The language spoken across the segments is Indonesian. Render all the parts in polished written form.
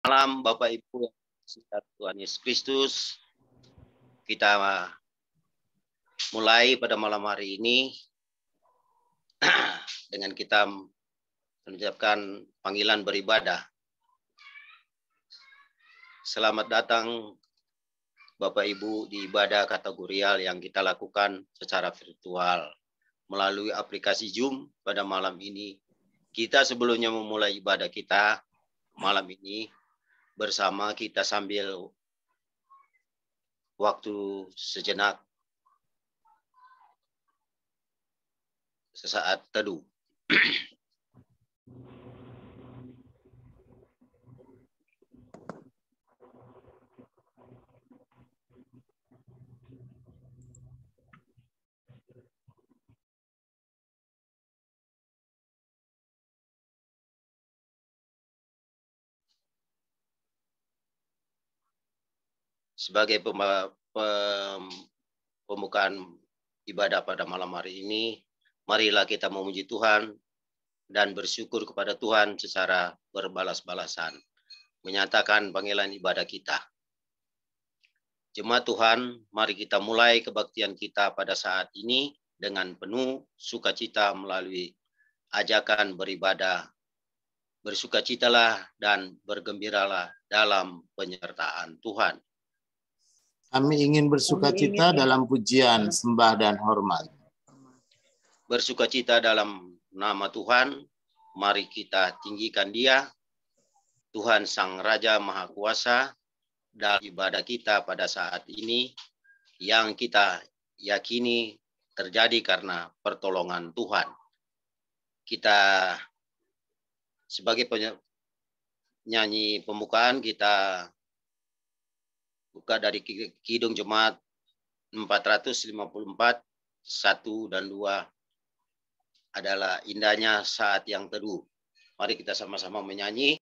Malam Bapak Ibu Tuhan Yesus Kristus, kita mulai pada malam hari ini dengan kita mengucapkan panggilan beribadah. Selamat datang Bapak Ibu di ibadah kategorial yang kita lakukan secara virtual melalui aplikasi Zoom pada malam ini. Kita sebelumnya memulai ibadah kita malam ini bersama, kita sambil waktu sejenak sesaat teduh. Sebagai pembukaan ibadah pada malam hari ini, marilah kita memuji Tuhan dan bersyukur kepada Tuhan secara berbalas-balasan, menyatakan panggilan ibadah kita. Jemaat Tuhan, mari kita mulai kebaktian kita pada saat ini dengan penuh sukacita melalui ajakan beribadah. Bersukacitalah dan bergembiralah dalam penyertaan Tuhan. Kami ingin bersukacita dalam pujian, sembah, dan hormat. Bersukacita dalam nama Tuhan, mari kita tinggikan Dia, Tuhan Sang Raja Maha Kuasa, dalam ibadah kita pada saat ini, yang kita yakini terjadi karena pertolongan Tuhan. Kita sebagai penyanyi pembukaan, kita buka dari Kidung Jemaat 454, 1 dan 2 adalah indahnya saat yang teduh. Mari kita sama-sama menyanyi.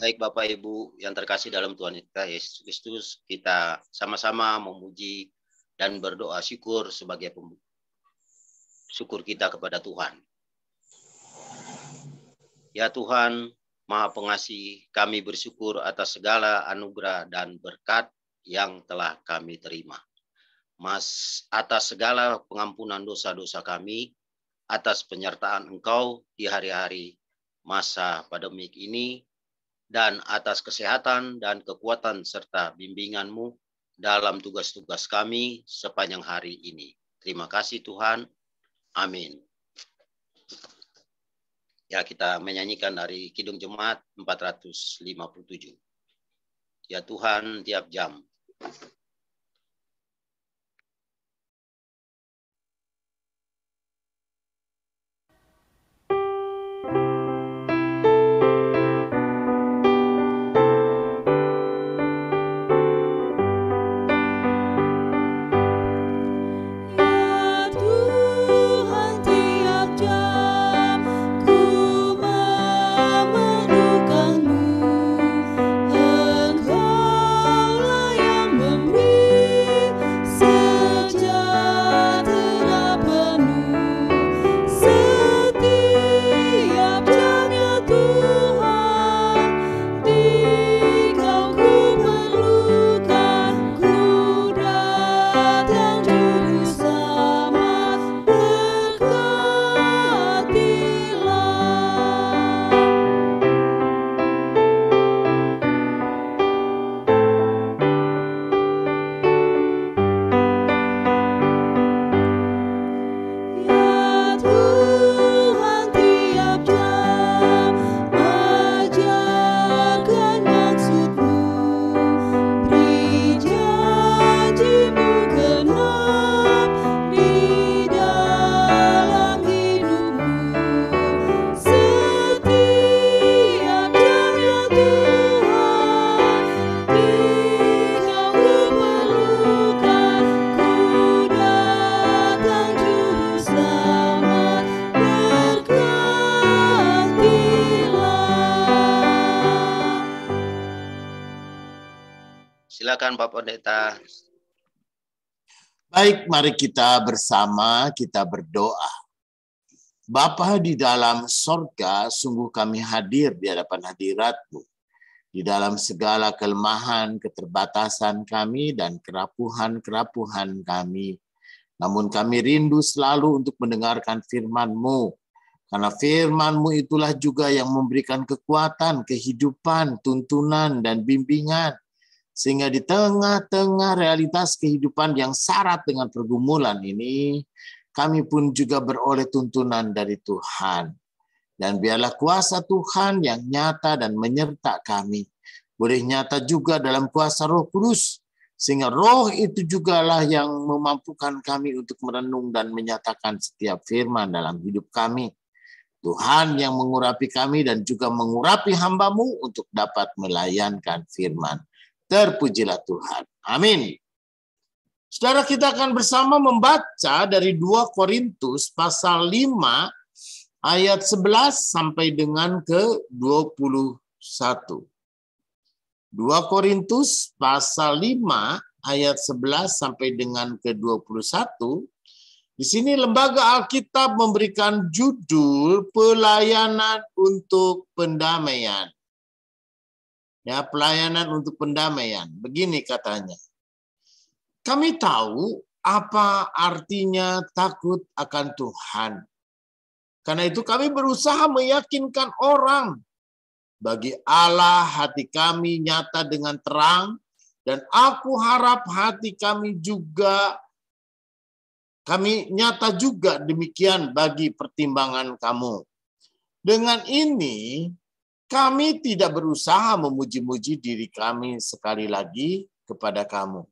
Baik Bapak Ibu yang terkasih dalam Tuhan kita Yesus Kristus, kita sama-sama memuji dan berdoa syukur sebagai syukur kita kepada Tuhan. Ya Tuhan, Maha Pengasih, kami bersyukur atas segala anugerah dan berkat yang telah kami terima. Atas segala pengampunan dosa-dosa kami, atas penyertaan Engkau di hari-hari masa pandemik ini, dan atas kesehatan dan kekuatan serta bimbingan-Mu dalam tugas-tugas kami sepanjang hari ini. Terima kasih Tuhan. Amin. Ya, kita menyanyikan dari Kidung Jemaat 457. Ya Tuhan tiap jam. Silakan Pak Pendeta. Baik, mari kita bersama kita berdoa. Bapa di dalam sorga, sungguh kami hadir di hadapan hadirat-Mu. Di dalam segala kelemahan, keterbatasan kami, dan kerapuhan-kerapuhan kami. Namun kami rindu selalu untuk mendengarkan firman-Mu. Karena firman-Mu itulah juga yang memberikan kekuatan, kehidupan, tuntunan, dan bimbingan. Sehingga di tengah-tengah realitas kehidupan yang syarat dengan pergumulan ini, kami pun juga beroleh tuntunan dari Tuhan. Dan biarlah kuasa Tuhan yang nyata dan menyertai kami. Boleh nyata juga dalam kuasa Roh Kudus. Sehingga roh itu jugalah yang memampukan kami untuk merenung dan menyatakan setiap firman dalam hidup kami. Tuhan yang mengurapi kami dan juga mengurapi hamba-Mu untuk dapat melayankan firman. Terpujilah Tuhan. Amin. Saudara, kita akan bersama membaca dari 2 Korintus pasal 5 ayat 11 sampai dengan ke 21. 2 Korintus pasal 5 ayat 11 sampai dengan ke 21. Di sini Lembaga Alkitab memberikan judul pelayanan untuk pendamaian. Ya, pelayanan untuk pendamaian. Begini katanya. Kami tahu apa artinya takut akan Tuhan. Karena itu kami berusaha meyakinkan orang. Bagi Allah hati kami nyata dengan terang. Dan aku harap hati kami nyata juga demikian bagi pertimbangan kamu. Dengan ini, kami tidak berusaha memuji-muji diri kami sekali lagi kepada kamu.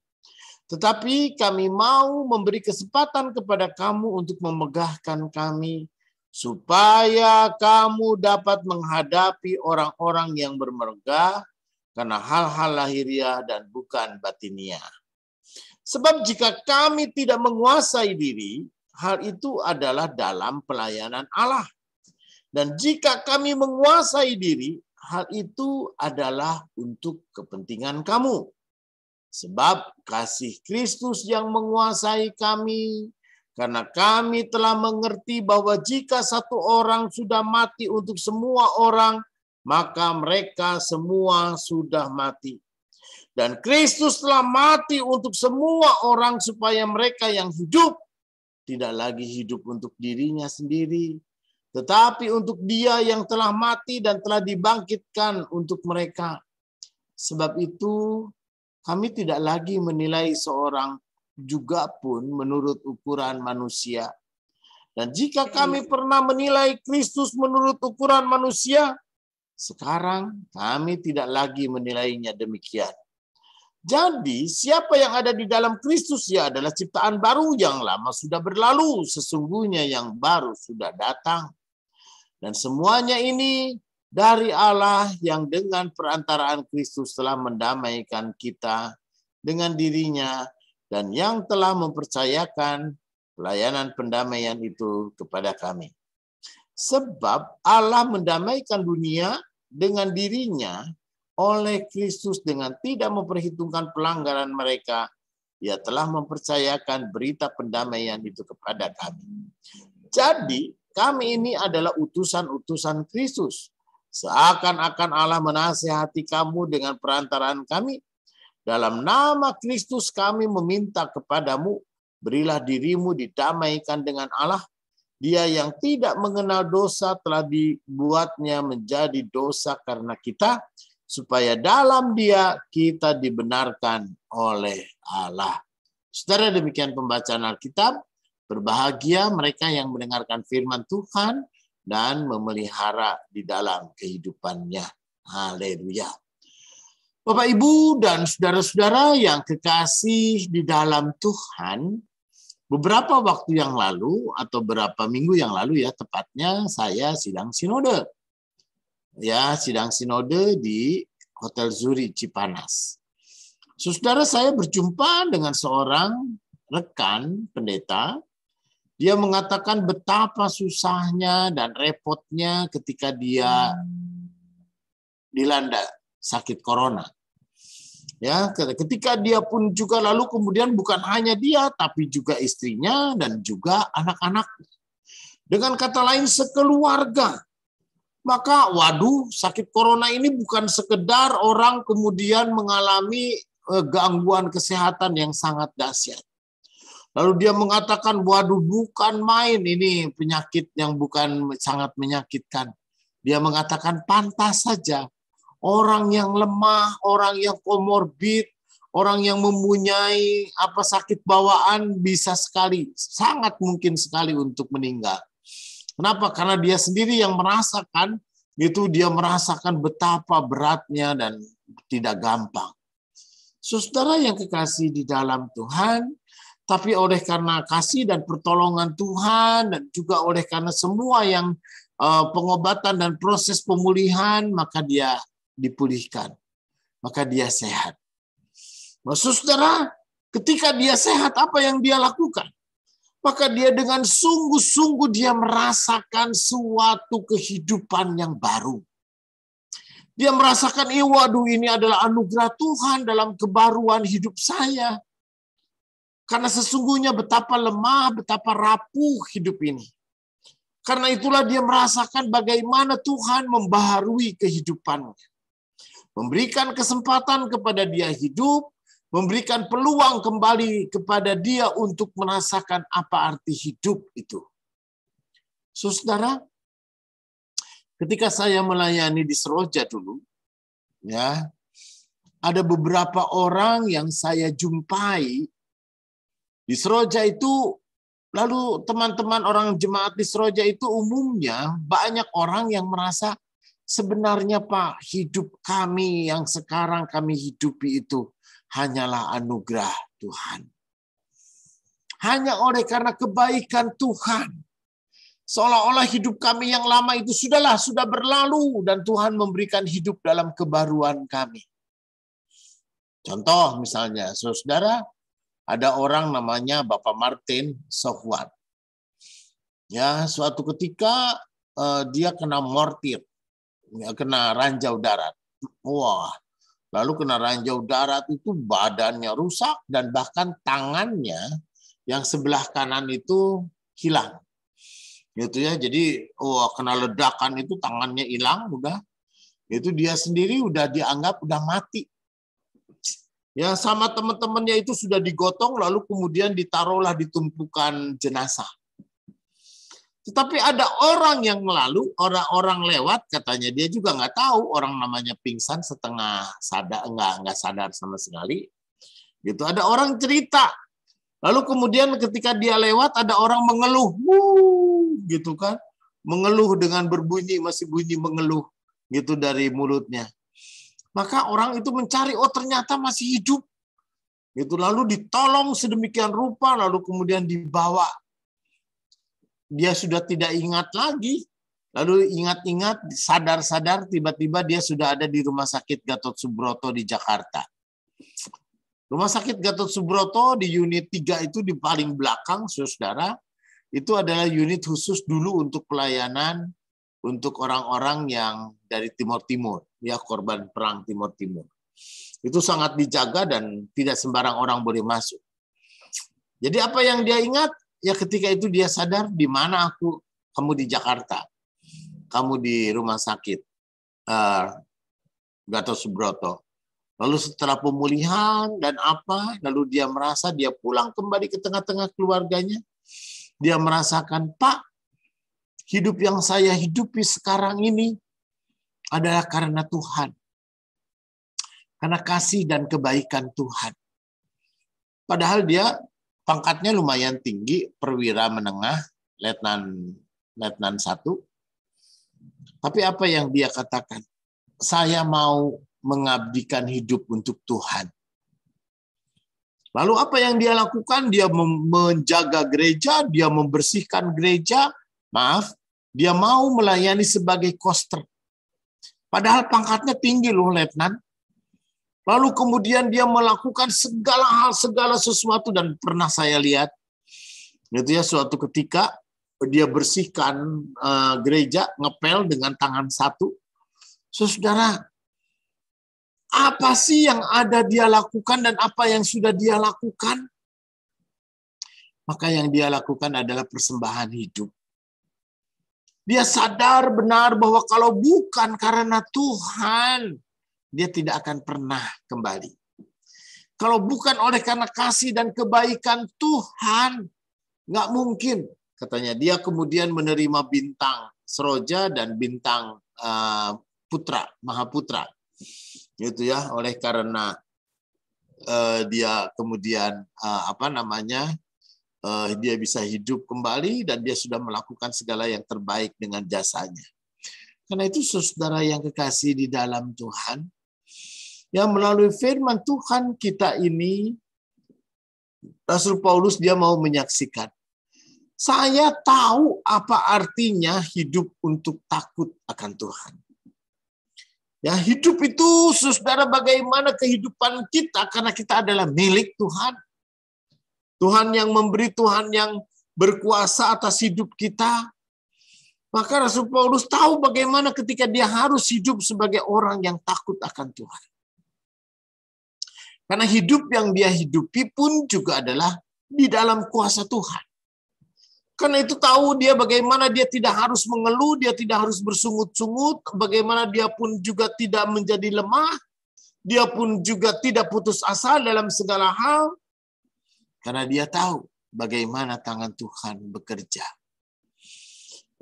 Tetapi kami mau memberi kesempatan kepada kamu untuk memegahkan kami, supaya kamu dapat menghadapi orang-orang yang bermegah karena hal-hal lahiriah dan bukan batiniah. Sebab jika kami tidak menguasai diri, hal itu adalah dalam pelayanan Allah. Dan jika kami menguasai diri, hal itu adalah untuk kepentingan kamu. Sebab kasih Kristus yang menguasai kami, karena kami telah mengerti bahwa jika satu orang sudah mati untuk semua orang, maka mereka semua sudah mati. Dan Kristus telah mati untuk semua orang supaya mereka yang hidup tidak lagi hidup untuk dirinya sendiri, tetapi untuk Dia yang telah mati dan telah dibangkitkan untuk mereka. Sebab itu Kami tidak lagi menilai seorang juga pun menurut ukuran manusia. Dan jika kami pernah menilai Kristus menurut ukuran manusia, sekarang kami tidak lagi menilainya demikian. Jadi siapa yang ada di dalam Kristus, ia adalah ciptaan baru, yang lama sudah berlalu, sesungguhnya yang baru sudah datang. Dan semuanya ini dari Allah yang dengan perantaraan Kristus telah mendamaikan kita dengan dirinya dan yang telah mempercayakan pelayanan pendamaian itu kepada kami. Sebab Allah mendamaikan dunia dengan dirinya oleh Kristus dengan tidak memperhitungkan pelanggaran mereka. Ia telah mempercayakan berita pendamaian itu kepada kami. Jadi kami ini adalah utusan-utusan Kristus. Seakan-akan Allah menasihati kamu dengan perantaraan kami. Dalam nama Kristus kami meminta kepadamu, berilah dirimu didamaikan dengan Allah. Dia yang tidak mengenal dosa telah dibuatnya menjadi dosa karena kita, supaya dalam dia kita dibenarkan oleh Allah. Saudara, demikian pembacaan Alkitab. Berbahagia mereka yang mendengarkan firman Tuhan dan memelihara di dalam kehidupannya. Haleluya. Bapak, Ibu, dan saudara-saudara yang kekasih di dalam Tuhan, beberapa waktu yang lalu atau beberapa minggu yang lalu ya tepatnya, saya sidang sinode. Ya, sidang sinode di Hotel Zuri Cipanas. Saudara, saya berjumpa dengan seorang rekan pendeta. Dia mengatakan betapa susahnya dan repotnya ketika dia dilanda sakit corona. Ya, ketika dia pun juga lalu kemudian bukan hanya dia tapi juga istrinya dan juga anak-anak. Dengan kata lain sekeluarga. Maka waduh, sakit corona ini bukan sekedar orang kemudian mengalami gangguan kesehatan yang sangat dahsyat. Lalu dia mengatakan, waduh bukan main ini penyakit yang bukan sangat menyakitkan. Dia mengatakan pantas saja orang yang lemah, orang yang komorbid, orang yang mempunyai sakit bawaan bisa sekali, sangat mungkin sekali untuk meninggal. Kenapa? Karena dia sendiri yang merasakan itu, dia merasakan betapa beratnya dan tidak gampang. Saudara yang kekasih di dalam Tuhan, tapi oleh karena kasih dan pertolongan Tuhan dan juga oleh karena semua yang pengobatan dan proses pemulihan, maka dia dipulihkan. Maka dia sehat. Nah, saudara, ketika dia sehat, apa yang dia lakukan? Maka dia dengan sungguh-sungguh dia merasakan suatu kehidupan yang baru. Dia merasakan, waduh ini adalah anugerah Tuhan dalam kebaruan hidup saya. Karena sesungguhnya betapa lemah, betapa rapuh hidup ini. Karena itulah dia merasakan bagaimana Tuhan membaharui kehidupannya. Memberikan kesempatan kepada dia hidup, memberikan peluang kembali kepada dia untuk merasakan apa arti hidup itu. Saudara, ketika saya melayani di Seroja dulu, ya, ada beberapa orang yang saya jumpai di Seroja itu, lalu teman-teman orang jemaat di Seroja itu umumnya banyak orang yang merasa sebenarnya Pak, hidup kami yang sekarang kami hidupi itu hanyalah anugerah Tuhan. Hanya oleh karena kebaikan Tuhan. Seolah-olah hidup kami yang lama itu sudah berlalu dan Tuhan memberikan hidup dalam kebaruan kami. Contoh misalnya, saudara, ada orang namanya Bapak Martin Sofwan. Ya, suatu ketika dia kena mortir, kena ranjau darat. Wah, lalu kena ranjau darat itu badannya rusak dan bahkan tangannya yang sebelah kanan itu hilang. Gitu ya. Jadi, kena ledakan itu tangannya hilang udah. Itu dia sendiri udah dianggap udah mati. Ya, sama teman-temannya itu sudah digotong, lalu kemudian ditaruhlah di tumpukan jenazah. Tetapi ada orang yang lalu, orang lewat, katanya dia juga nggak tahu, orang namanya pingsan setengah sadar, nggak sadar sama sekali. Gitu. Ada orang cerita. Lalu kemudian ketika dia lewat ada orang mengeluh, gitu kan? Mengeluh dengan berbunyi, masih bunyi mengeluh gitu dari mulutnya. Maka orang itu mencari, oh ternyata masih hidup. Gitu. Lalu ditolong sedemikian rupa, lalu kemudian dibawa. Dia sudah tidak ingat lagi. Lalu ingat-ingat, sadar-sadar, tiba-tiba dia sudah ada di Rumah Sakit Gatot Subroto di Jakarta. Rumah Sakit Gatot Subroto di unit 3 itu di paling belakang, saudara. Itu adalah unit khusus dulu untuk pelayanan untuk orang-orang yang dari Timur-Timur, ya korban perang Timur-Timur. Itu sangat dijaga dan tidak sembarang orang boleh masuk. Jadi apa yang dia ingat? Ya ketika itu dia sadar, di mana aku? Kamu di Jakarta. Kamu di Rumah Sakit Gatot Subroto. Lalu setelah pemulihan dan apa, lalu dia merasa dia pulang kembali ke tengah-tengah keluarganya. Dia merasakan, Pak, hidup yang saya hidupi sekarang ini adalah karena Tuhan. Karena kasih dan kebaikan Tuhan. Padahal dia pangkatnya lumayan tinggi, perwira menengah, letnan 1. Tapi apa yang dia katakan? Saya mau mengabdikan hidup untuk Tuhan. Lalu apa yang dia lakukan? Dia menjaga gereja, dia membersihkan gereja. Dia mau melayani sebagai koster. Padahal pangkatnya tinggi loh, letnan. Lalu kemudian dia melakukan segala hal, segala sesuatu, dan pernah saya lihat, gitu ya, suatu ketika dia bersihkan gereja, ngepel dengan tangan satu. Saudara, apa sih yang ada dia lakukan dan apa yang sudah dia lakukan? Maka yang dia lakukan adalah persembahan hidup. Dia sadar benar bahwa kalau bukan karena Tuhan, dia tidak akan pernah kembali. Kalau bukan oleh karena kasih dan kebaikan Tuhan, nggak mungkin. Katanya dia kemudian menerima bintang Seroja dan bintang Putra, Mahaputra. Gitu ya, oleh karena dia kemudian dia bisa hidup kembali dan dia sudah melakukan segala yang terbaik dengan jasanya. Karena itu saudara yang kekasih di dalam Tuhan, yang melalui firman Tuhan kita ini, Rasul Paulus dia mau menyaksikan. Saya tahu apa artinya hidup untuk takut akan Tuhan. Ya, hidup itu, saudara, bagaimana kehidupan kita, karena kita adalah milik Tuhan. Tuhan yang memberi, Tuhan yang berkuasa atas hidup kita. Maka Rasul Paulus tahu bagaimana ketika dia harus hidup sebagai orang yang takut akan Tuhan. Karena hidup yang dia hidupi pun juga adalah di dalam kuasa Tuhan. Karena itu tahu dia bagaimana dia tidak harus mengeluh, dia tidak harus bersungut-sungut, bagaimana dia pun juga tidak menjadi lemah, dia pun juga tidak putus asa dalam segala hal, karena dia tahu bagaimana tangan Tuhan bekerja.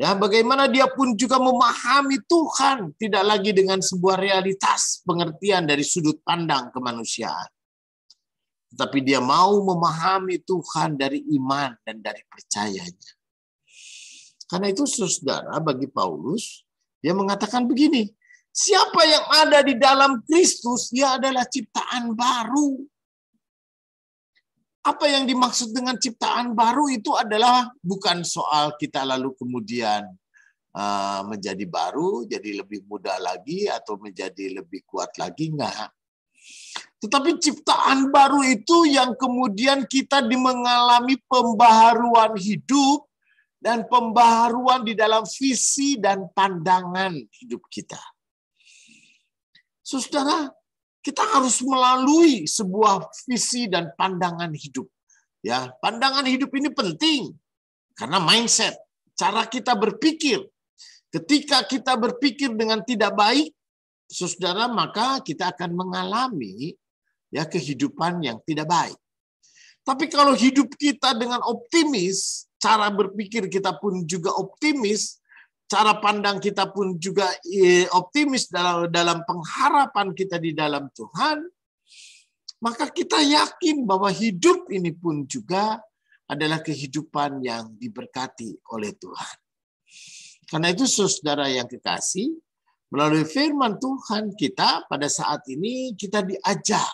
Ya, bagaimana dia pun juga memahami Tuhan, tidak lagi dengan sebuah realitas pengertian dari sudut pandang kemanusiaan. Tetapi dia mau memahami Tuhan dari iman dan dari percayanya. Karena itu saudara, bagi Paulus, dia mengatakan begini, siapa yang ada di dalam Kristus, dia adalah ciptaan baru. Apa yang dimaksud dengan ciptaan baru itu adalah bukan soal kita lalu kemudian menjadi baru, jadi lebih muda lagi, atau menjadi lebih kuat lagi, enggak. Tetapi ciptaan baru itu yang kemudian kita mengalami pembaharuan hidup dan pembaharuan di dalam visi dan pandangan hidup kita. Saudara, kita harus melalui sebuah visi dan pandangan hidup. Ya, pandangan hidup ini penting karena mindset, cara kita berpikir. Ketika kita berpikir dengan tidak baik, saudara, maka kita akan mengalami kehidupan yang tidak baik. Tapi kalau hidup kita dengan optimis, cara berpikir kita pun juga optimis, cara pandang kita pun juga optimis dalam pengharapan kita di dalam Tuhan, maka kita yakin bahwa hidup ini pun juga adalah kehidupan yang diberkati oleh Tuhan. Karena itu saudara yang kekasih, melalui firman Tuhan kita pada saat ini kita diajak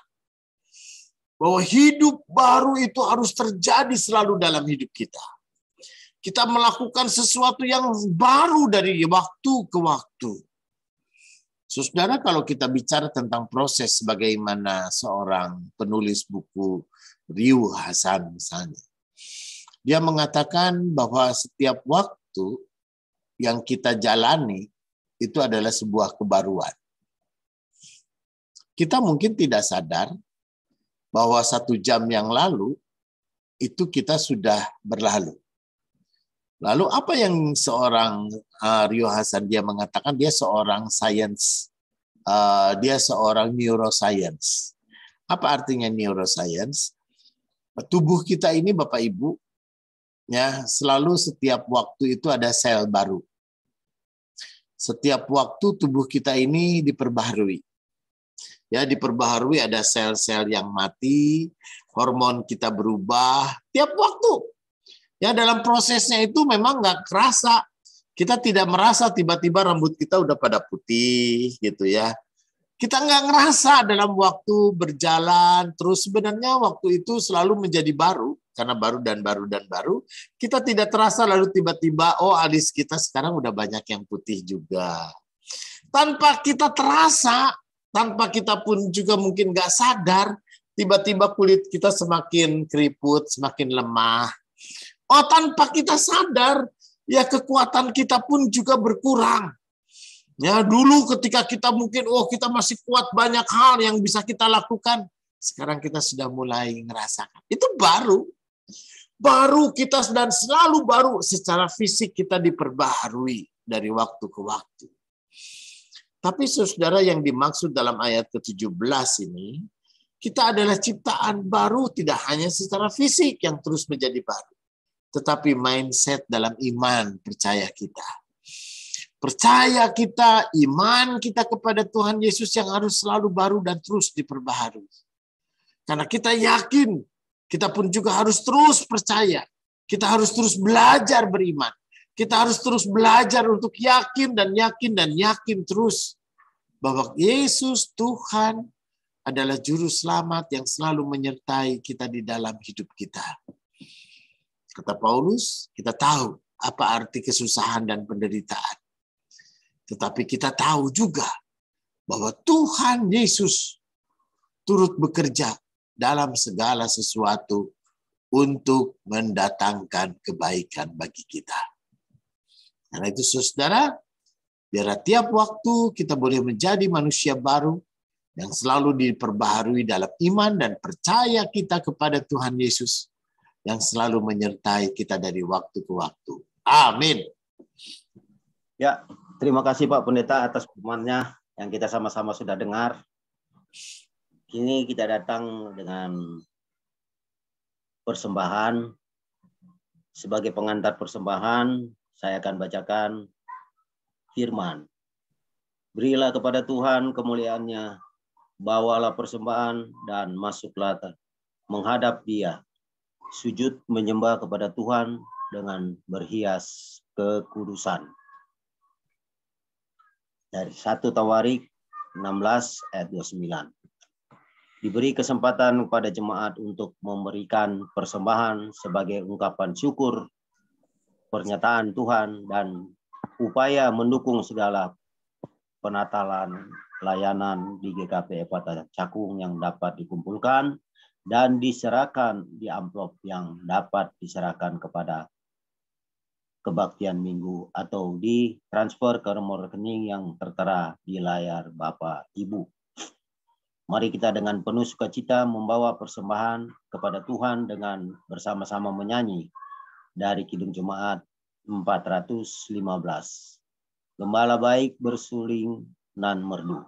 bahwa hidup baru itu harus terjadi selalu dalam hidup kita. Kita melakukan sesuatu yang baru dari waktu ke waktu. Saudara, kalau kita bicara tentang proses bagaimana seorang penulis buku Ryu Hasan misalnya, dia mengatakan bahwa setiap waktu yang kita jalani itu adalah sebuah kebaruan. Kita mungkin tidak sadar bahwa 1 jam yang lalu itu kita sudah berlalu. Lalu apa yang seorang Ryu Hasan dia mengatakan, dia seorang sains, dia seorang neuroscience. Apa artinya neuroscience? Tubuh kita ini Bapak Ibu, ya, selalu setiap waktu itu ada sel baru. Setiap waktu tubuh kita ini diperbaharui. Ya, diperbaharui, ada sel-sel yang mati, hormon kita berubah tiap waktu. Ya, dalam prosesnya itu memang nggak kerasa. Kita tidak merasa tiba-tiba rambut kita udah pada putih gitu ya. Kita nggak ngerasa dalam waktu berjalan, terus sebenarnya waktu itu selalu menjadi baru. Karena baru dan baru dan baru, kita tidak terasa lalu tiba-tiba, oh alis kita sekarang udah banyak yang putih juga. Tanpa kita terasa, tanpa kita pun juga mungkin nggak sadar, tiba-tiba kulit kita semakin keriput, semakin lemah. Oh, tanpa kita sadar, ya kekuatan kita pun juga berkurang. Ya, dulu ketika kita mungkin, kita masih kuat banyak hal yang bisa kita lakukan. Sekarang kita sudah mulai ngerasakan. Itu baru. Baru kita dan selalu baru secara fisik kita diperbaharui dari waktu ke waktu. Tapi saudara, yang dimaksud dalam ayat ke-17 ini, kita adalah ciptaan baru tidak hanya secara fisik yang terus menjadi baru, tetapi mindset dalam iman percaya kita. Percaya kita, iman kita kepada Tuhan Yesus yang harus selalu baru dan terus diperbaharui. Karena kita yakin, kita pun juga harus terus percaya. Kita harus terus belajar beriman. Kita harus terus belajar untuk yakin dan yakin dan yakin terus bahwa Yesus Tuhan adalah juru selamat yang selalu menyertai kita di dalam hidup kita. Kata Paulus, kita tahu apa arti kesusahan dan penderitaan. Tetapi kita tahu juga bahwa Tuhan Yesus turut bekerja dalam segala sesuatu untuk mendatangkan kebaikan bagi kita. Karena itu saudara, biar tiap waktu kita boleh menjadi manusia baru yang selalu diperbaharui dalam iman dan percaya kita kepada Tuhan Yesus yang selalu menyertai kita dari waktu ke waktu. Amin. Ya, terima kasih Pak Pendeta atas firman-Nya yang kita sama-sama sudah dengar. Kini kita datang dengan persembahan. Sebagai pengantar persembahan, saya akan bacakan firman. Berilah kepada Tuhan kemuliaan-Nya, bawalah persembahan dan masuklah menghadap Dia. Sujud menyembah kepada Tuhan dengan berhias kekudusan. Dari 1 Tawarik 16 ayat 29. Diberi kesempatan kepada jemaat untuk memberikan persembahan sebagai ungkapan syukur, pernyataan Tuhan, dan upaya mendukung segala penatalan layanan di GKP Epatah Cakung yang dapat dikumpulkan dan diserahkan di amplop yang dapat diserahkan kepada kebaktian minggu atau ditransfer ke nomor rekening yang tertera di layar Bapak Ibu. Mari kita dengan penuh sukacita membawa persembahan kepada Tuhan dengan bersama-sama menyanyi dari Kidung Jemaat 415. Gembala baik bersuling nan merdu.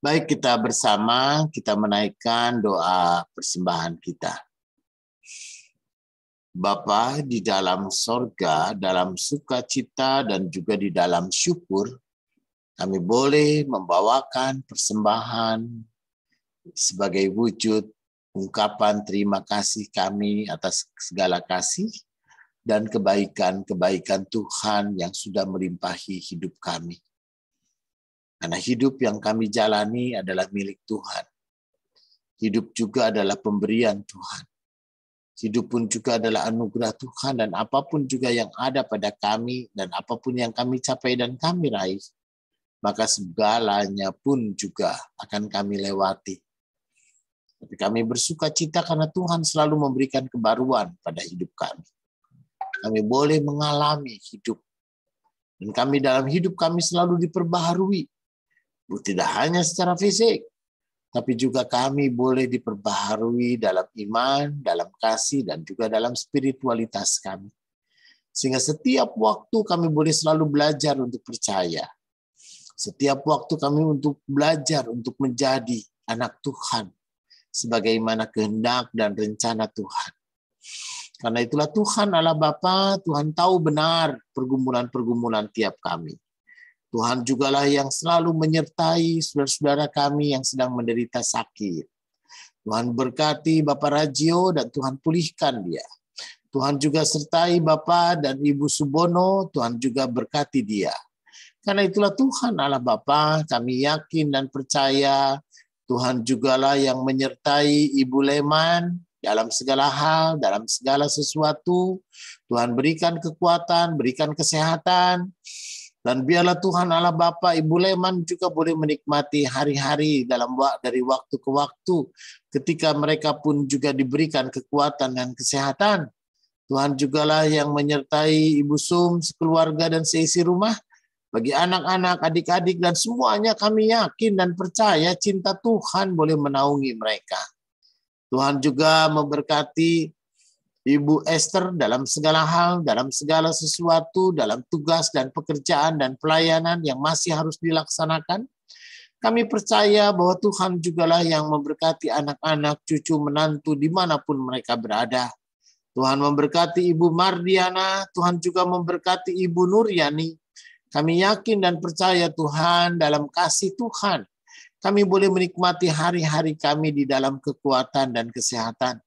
Baik, kita bersama, kita menaikkan doa persembahan kita. Bapa di dalam sorga, dalam sukacita dan juga di dalam syukur, kami boleh membawakan persembahan sebagai wujud ungkapan terima kasih kami atas segala kasih dan kebaikan-kebaikan Tuhan yang sudah melimpahi hidup kami. Karena hidup yang kami jalani adalah milik Tuhan. Hidup juga adalah pemberian Tuhan. Hidup pun juga adalah anugerah Tuhan, dan apapun juga yang ada pada kami dan apapun yang kami capai dan kami raih, maka segalanya pun juga akan kami lewati. Tapi kami bersuka cita karena Tuhan selalu memberikan kebaruan pada hidup kami. Kami boleh mengalami hidup. Dan kami dalam hidup kami selalu diperbaharui. Tidak hanya secara fisik, tapi juga kami boleh diperbaharui dalam iman, dalam kasih, dan juga dalam spiritualitas kami. Sehingga setiap waktu kami boleh selalu belajar untuk percaya. Setiap waktu kami untuk belajar untuk menjadi anak Tuhan, sebagaimana kehendak dan rencana Tuhan. Karena itulah Tuhan Allah Bapa, Tuhan tahu benar pergumulan-pergumulan tiap kami. Tuhan jugalah yang selalu menyertai saudara-saudara kami yang sedang menderita sakit. Tuhan berkati Bapak Rajio dan Tuhan pulihkan dia. Tuhan juga sertai Bapak dan Ibu Subono, Tuhan juga berkati dia. Karena itulah Tuhan Allah Bapa, kami yakin dan percaya Tuhan jugalah yang menyertai Ibu Leman dalam segala hal, dalam segala sesuatu. Tuhan berikan kekuatan, berikan kesehatan. Dan biarlah Tuhan Allah Bapa, Ibu Leman juga boleh menikmati hari-hari dari waktu ke waktu, ketika mereka pun juga diberikan kekuatan dan kesehatan. Tuhan jugalah yang menyertai Ibu Sum, sekeluarga dan seisi rumah. Bagi anak-anak, adik-adik, dan semuanya kami yakin dan percaya cinta Tuhan boleh menaungi mereka. Tuhan juga memberkati Ibu Esther dalam segala hal, dalam segala sesuatu, dalam tugas dan pekerjaan dan pelayanan yang masih harus dilaksanakan. Kami percaya bahwa Tuhan jugalah yang memberkati anak-anak, cucu, menantu dimanapun mereka berada. Tuhan memberkati Ibu Mardiana, Tuhan juga memberkati Ibu Nuryani. Kami yakin dan percaya Tuhan dalam kasih Tuhan. Kami boleh menikmati hari-hari kami di dalam kekuatan dan kesehatan.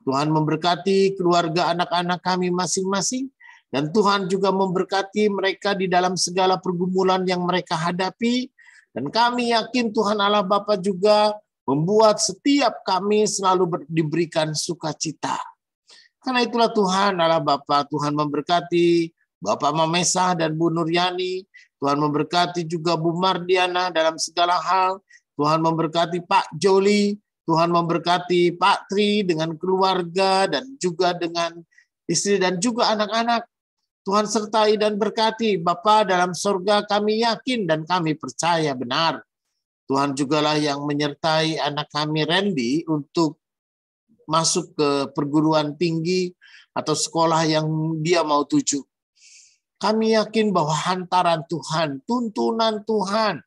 Tuhan memberkati keluarga anak-anak kami masing-masing, dan Tuhan juga memberkati mereka di dalam segala pergumulan yang mereka hadapi, dan kami yakin Tuhan Allah Bapa juga membuat setiap kami selalu diberikan sukacita. Karena itulah Tuhan Allah Bapa, Tuhan memberkati Bapak Mamesa dan Bu Nuryani, Tuhan memberkati juga Bu Mardiana dalam segala hal, Tuhan memberkati Pak Joli, Tuhan memberkati Pak Tri dengan keluarga dan juga dengan istri dan juga anak-anak. Tuhan sertai dan berkati Bapa dalam sorga, kami yakin dan kami percaya benar. Tuhan jugalah yang menyertai anak kami Randy untuk masuk ke perguruan tinggi atau sekolah yang dia mau tuju. Kami yakin bahwa hantaran Tuhan, tuntunan Tuhan,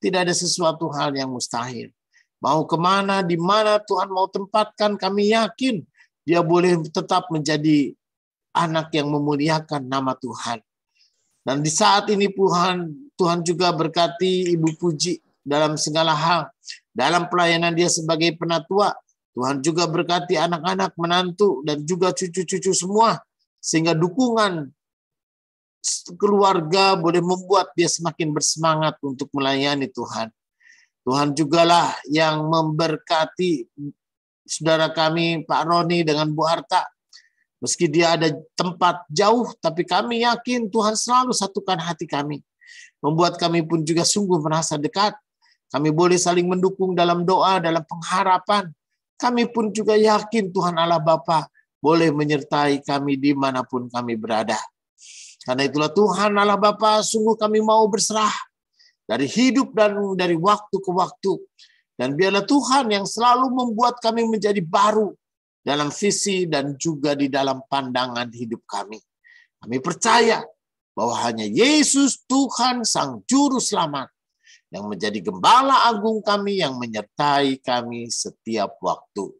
tidak ada sesuatu hal yang mustahil. Mau kemana, di mana Tuhan mau tempatkan, kami yakin dia boleh tetap menjadi anak yang memuliakan nama Tuhan. Dan di saat ini Tuhan juga berkati Ibu Puji dalam segala hal. Dalam pelayanan dia sebagai penatua, Tuhan juga berkati anak-anak, menantu, dan juga cucu-cucu semua. Sehingga dukungan keluarga boleh membuat dia semakin bersemangat untuk melayani Tuhan. Tuhan jugalah yang memberkati saudara kami Pak Roni dengan Bu Arta. Meski dia ada tempat jauh, tapi kami yakin Tuhan selalu satukan hati kami. Membuat kami pun juga sungguh merasa dekat. Kami boleh saling mendukung dalam doa, dalam pengharapan. Kami pun juga yakin Tuhan Allah Bapa boleh menyertai kami dimanapun kami berada. Karena itulah Tuhan Allah Bapa, sungguh kami mau berserah dari hidup dan dari waktu ke waktu. Dan biarlah Tuhan yang selalu membuat kami menjadi baru dalam visi dan juga di dalam pandangan hidup kami. Kami percaya bahwa hanya Yesus Tuhan Sang Juru Selamat yang menjadi gembala agung kami, yang menyertai kami setiap waktu.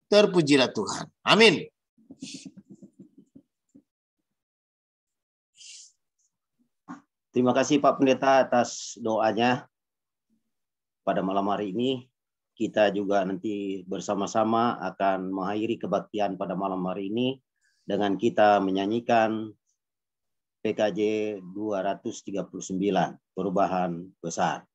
Terpujilah Tuhan. Amin. Terima kasih Pak Pendeta atas doanya. Pada malam hari ini, kita juga nanti bersama-sama akan mengakhiri kebaktian pada malam hari ini dengan kita menyanyikan PKJ 239, Perubahan Besar.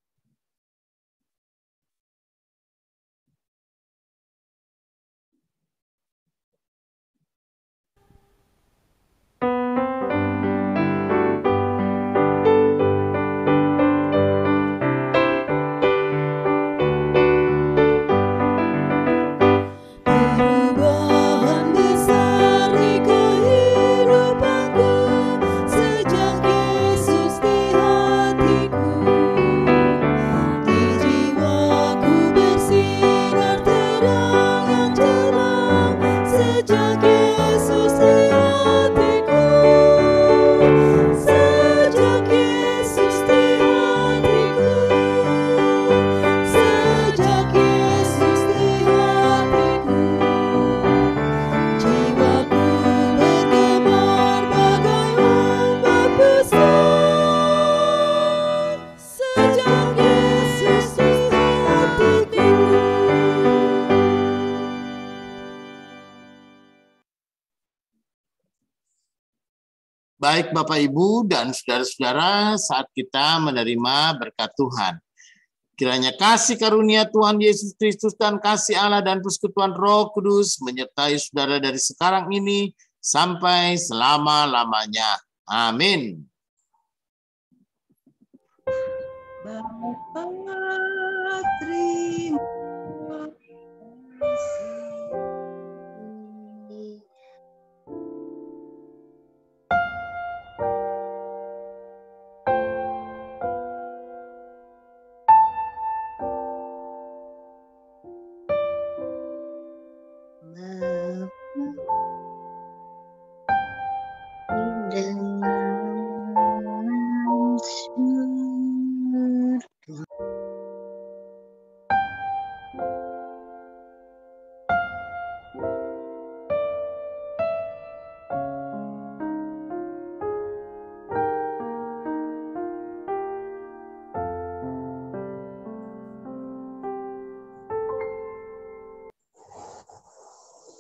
Baik Bapak Ibu dan saudara-saudara, saat kita menerima berkat Tuhan, kiranya kasih karunia Tuhan Yesus Kristus dan kasih Allah dan persekutuan Roh Kudus menyertai saudara dari sekarang ini sampai selama-lamanya. Amin. Bapa, terima kasih.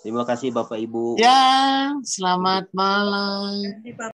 Terima kasih Bapak Ibu. Ya, selamat malam.